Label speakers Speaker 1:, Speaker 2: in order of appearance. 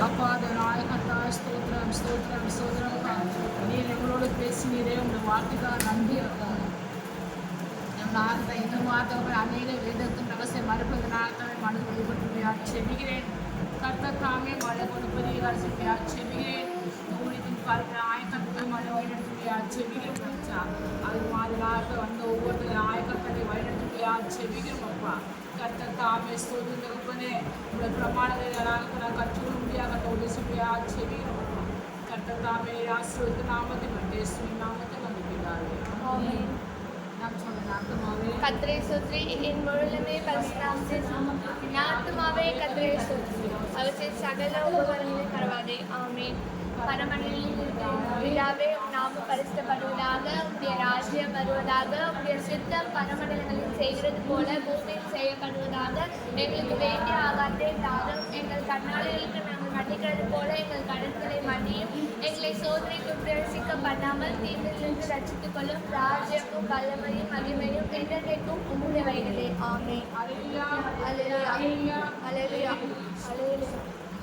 Speaker 1: அப்பா நாயகத்தாய் ஸ்தோத்திரம் ஸ்தோத்திரம் ஸ்தோத்திரம்ப்பா. நீர் எங்களோடு பேசினீரே உங்கள் வார்த்தைக்காக நன்றி அப்பா. நம் நாயகத்தை எங்கள் மாதவர்கள் அநேக வேதத்தின் ரகசிய மறுப்பது நாயகத்தை மனது வெளிப்பட்டு செபிக்கிறேன். கர்த்தர் தாமே மழை கொடுப்பதை செபிக்கிறேன். ஊழியத்தின் பார்க்கிற ஆயக்கத்தை மழை வழிநடத்துவையா செபிக்கிறோம். அது மாதிரி வந்த ஒவ்வொருத்தரும் ஆயக்கத்தை வழிநடத்துவையா செபிக்கிறோம் அப்பா. கர்த்தர் தாமே ஸ்தோத்திரம் தகப்பனே. உங்களுடைய பிரமாணங்களை கற்றுக்கொள்ள முடியாத உதவியா செபிக்கிறோம் அப்பா. கர்த்தர் தாமே ஆசீர்வதித்த நாமத்தில் இயேசுவின் நாமத்தில் நம்பிக்கிறார்கள்.
Speaker 2: கர்த்தரை ஸ்தோத்திரி, என் முழுமே பரிசுத்தமாவே நாத்துமாவே கர்த்தரை ஸ்தோத்திரி. அவற்றின் சகல உபகரணங்களை பரவாதே. ஆமென். பரமண்டலில் இருக்கிற பிதாவே, நாமம் பரிசுத்தப்படுவதாக, உடைய ராஜ்யம் வருவதாக, உடைய சித்தம் பரமண்டலங்களில் செய்கிறது போல பூமியில் செய்யப்படுவதாக. எங்களுக்கு வேண்டிய ஆகாரத்தை தாரும். எங்கள் கண்ணாடிகளுக்கு நாங்கள் மன்னிக்கிறது போல எங்கள் கடன்களை மன்னியும். எங்களை சோதனைக்கு பிரவேசிக்க பண்ணாமல் தீமையிலிருந்து ரட்சித்துக் கொள்ளும். ராஜ்யமும் வல்லமையும் மகிமையும் என்றென்றைக்கும் உம்முடையவைகளே. ஆமென்.